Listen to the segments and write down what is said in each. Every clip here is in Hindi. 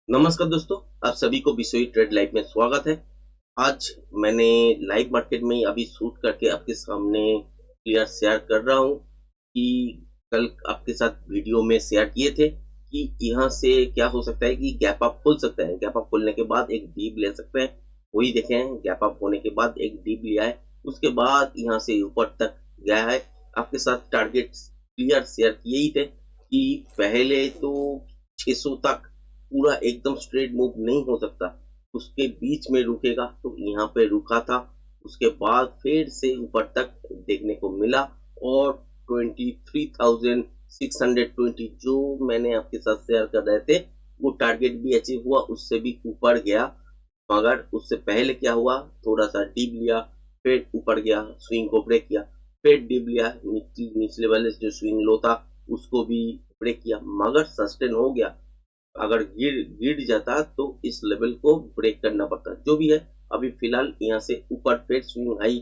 नमस्कार दोस्तों, आप सभी को बिसोई ट्रेड लाइव में स्वागत है। आज मैंने लाइव मार्केट में ही अभी शूट करके आपके सामने क्लियर शेयर कर रहा हूँ कि कल आपके साथ वीडियो में शेयर किए थे कि यहाँ से क्या हो सकता है कि गैप अप खुल सकता है। गैप अप खुलने के बाद एक डीप ले सकते हैं। वही देखें, गैप अप होने के बाद एक डीप लिया है, उसके बाद यहाँ से ऊपर तक गया है। आपके साथ टारगेट क्लियर शेयर किए ही थे कि पहले तो 600 तक पूरा एकदम स्ट्रेट मूव नहीं हो सकता, उसके बीच में रुकेगा, तो यहाँ पे रुका था। उसके बाद फिर से ऊपर तक देखने को मिला और 23,620 जो मैंने आपके साथ शेयर कर रहे थे वो टारगेट भी अचीव हुआ, उससे भी ऊपर गया। मगर उससे पहले क्या हुआ, थोड़ा सा डीप लिया, फिर ऊपर गया, स्विंग को ब्रेक किया, फिर डीप लिया, निचले वाले जो स्विंग लो था उसको भी ब्रेक किया, मगर सस्टेन हो गया। अगर गिर गिर जाता तो इस लेवल को ब्रेक करना पड़ता। जो भी है, अभी फिलहाल यहाँ से ऊपर फिर स्विंग हाई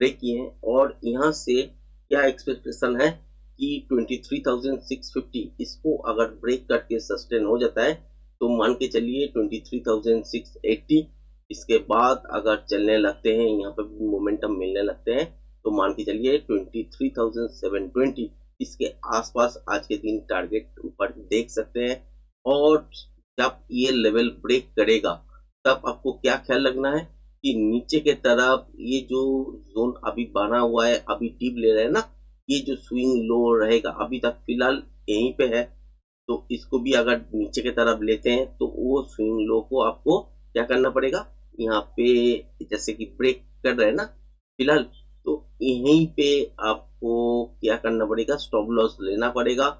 ब्रेक किए हैं और यहाँ से क्या एक्सपेक्टेशन है कि 23,650 इसको अगर ब्रेक करके सस्टेन हो जाता है तो मान के चलिए 23,680। इसके बाद अगर चलने लगते हैं, यहाँ पर मोमेंटम मिलने लगते हैं, तो मान के चलिए 23,720 इसके आसपास आज के दिन टारगेट ऊपर देख सकते हैं। और जब ये लेवल ब्रेक करेगा तब आपको क्या ख्याल रखना है कि नीचे के तरफ ये जो जोन अभी बना हुआ है, अभी डीप ले रहे हैं ना, ये जो स्विंग लो रहेगा अभी तक फिलहाल यहीं पे है, तो इसको भी अगर नीचे की तरफ लेते हैं तो वो स्विंग लो को आपको क्या करना पड़ेगा, यहाँ पे जैसे कि ब्रेक कर रहे हैं ना फिलहाल, तो यहीं पे आपको क्या करना पड़ेगा, स्टॉप लॉस लेना पड़ेगा,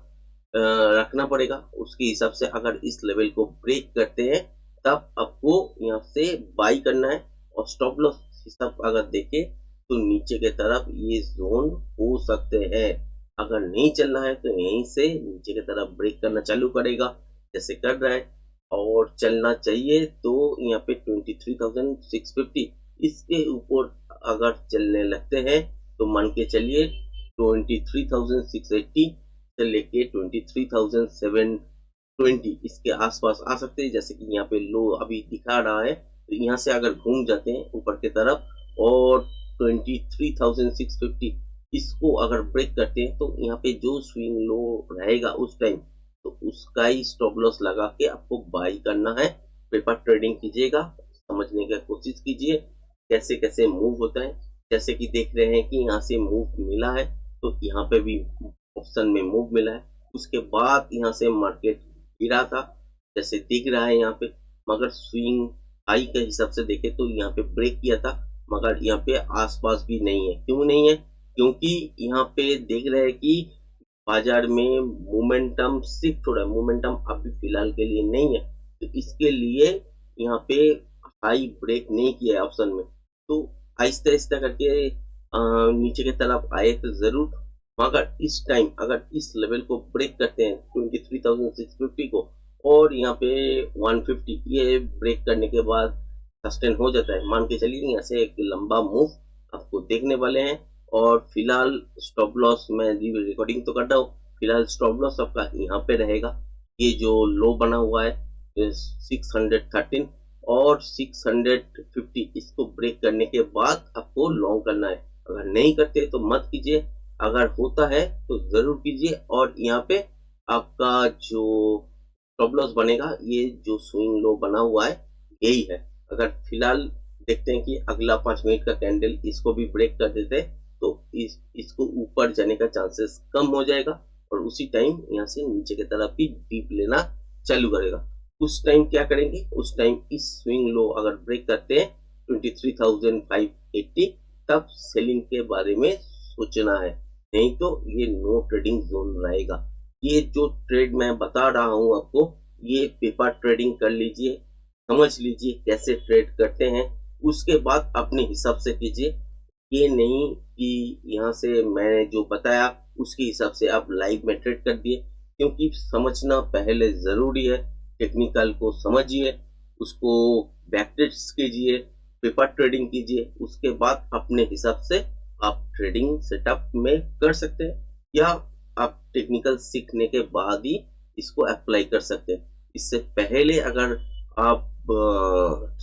रखना पड़ेगा। उसके हिसाब से अगर इस लेवल को ब्रेक करते हैं तब आपको यहाँ से बाई करना है। और स्टॉप लॉस हिसाब अगर देखें तो नीचे के तरफ ये जोन हो सकते हैं, अगर नहीं चलना है तो यहीं से नीचे की तरफ ब्रेक करना चालू करेगा जैसे कर रहा है। और चलना चाहिए तो यहाँ पे 23,650 इसके ऊपर अगर चलने लगते हैं तो मान के चलिए 23,680 से लेके 23,720 इसके आसपास आ सकते हैं। जैसे कि यहाँ पे लो अभी दिखा रहा है, तो यहाँ से अगर घूम जाते हैं ऊपर की तरफ और 23,650 इसको अगर ब्रेक करते हैं तो यहाँ पे जो स्विंग लो रहेगा उस टाइम, तो उसका ही स्टॉप लॉस लगा के आपको बाई करना है। पेपर ट्रेडिंग कीजिएगा, समझने की कोशिश कीजिए कैसे कैसे मूव होता है। जैसे कि देख रहे हैं कि यहाँ से मूव मिला है, तो यहाँ पे भी ऑप्शन में मूव मिला है। उसके बाद यहाँ से मार्केट गिरा था जैसे दिख रहा है यहाँ पे, मगर स्विंग हाई के हिसाब से देखे तो यहाँ पे ब्रेक किया था, मगर यहाँ पे आसपास भी नहीं है। क्यों नहीं है, क्योंकि यहाँ पे देख रहे हैं कि बाजार में मोमेंटम शिफ्ट हो रहा है, मोमेंटम अभी फिलहाल के लिए नहीं है, तो इसके लिए यहाँ पे हाई ब्रेक नहीं किया है ऑप्शन में, तो आहिस्ता आहिस्ता करके नीचे की तरफ आए तो जरूर, मगर इस टाइम अगर इस लेवल को ब्रेक करते हैं 23,650 को और यहाँ पे 150 ये ब्रेक करने के बाद सस्टेन हो जाता है, मान के चलिए यहाँ से एक लंबा मूव आपको देखने वाले हैं। और फिलहाल स्टॉप लॉस मैं रिकॉर्डिंग तो कर रहा हूँ, फिलहाल स्टॉप लॉस आपका यहाँ पे रहेगा, ये जो लो बना हुआ है 613 और 650 इसको ब्रेक करने के बाद आपको लॉन्ग करना है। अगर नहीं करते तो मत कीजिए, अगर होता है तो जरूर कीजिए। और यहाँ पे आपका जो स्टॉप लॉस बनेगा, ये जो स्विंग लो बना हुआ है यही है। अगर फिलहाल देखते हैं कि अगला 5 मिनट का कैंडल इसको भी ब्रेक कर देते तो इसको ऊपर जाने का चांसेस कम हो जाएगा और उसी टाइम यहाँ से नीचे की तरफ भी डीप लेना चालू करेगा। उस टाइम क्या करेंगे, उस टाइम इस स्विंग लो अगर ब्रेक करते हैं 23,580 तब सेलिंग के बारे में सोचना है, नहीं तो ये नो ट्रेडिंग जोन रहेगा। ये जो ट्रेड मैं बता रहा हूँ आपको, ये पेपर ट्रेडिंग कर लीजिए, समझ लीजिए कैसे ट्रेड करते हैं, उसके बाद अपने हिसाब से कीजिए। ये नहीं कि यहाँ से मैंने जो बताया उसके हिसाब से आप लाइव में ट्रेड कर दिए, क्योंकि समझना पहले जरूरी है। टेक्निकल को समझिए, उसको बैक टेस्ट कीजिए, पेपर ट्रेडिंग कीजिए, उसके बाद अपने हिसाब से आप ट्रेडिंग सेटअप में कर सकते हैं, या आप टेक्निकल सीखने के बाद ही इसको अप्लाई कर सकते हैं। इससे पहले अगर आप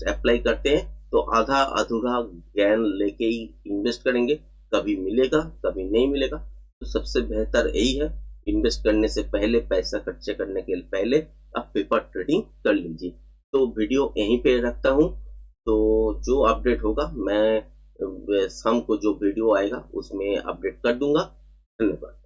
अप्लाई करते हैं तो आधा अधूरा ज्ञान लेके ही इन्वेस्ट करेंगे, कभी मिलेगा कभी नहीं मिलेगा। तो सबसे बेहतर यही है, इन्वेस्ट करने से पहले, पैसा खर्चे करने के पहले आप पेपर ट्रेडिंग कर लीजिए। तो वीडियो यहीं पे रखता हूँ। तो जो अपडेट होगा मैं शाम को जो वीडियो आएगा उसमें अपडेट कर दूंगा। धन्यवाद।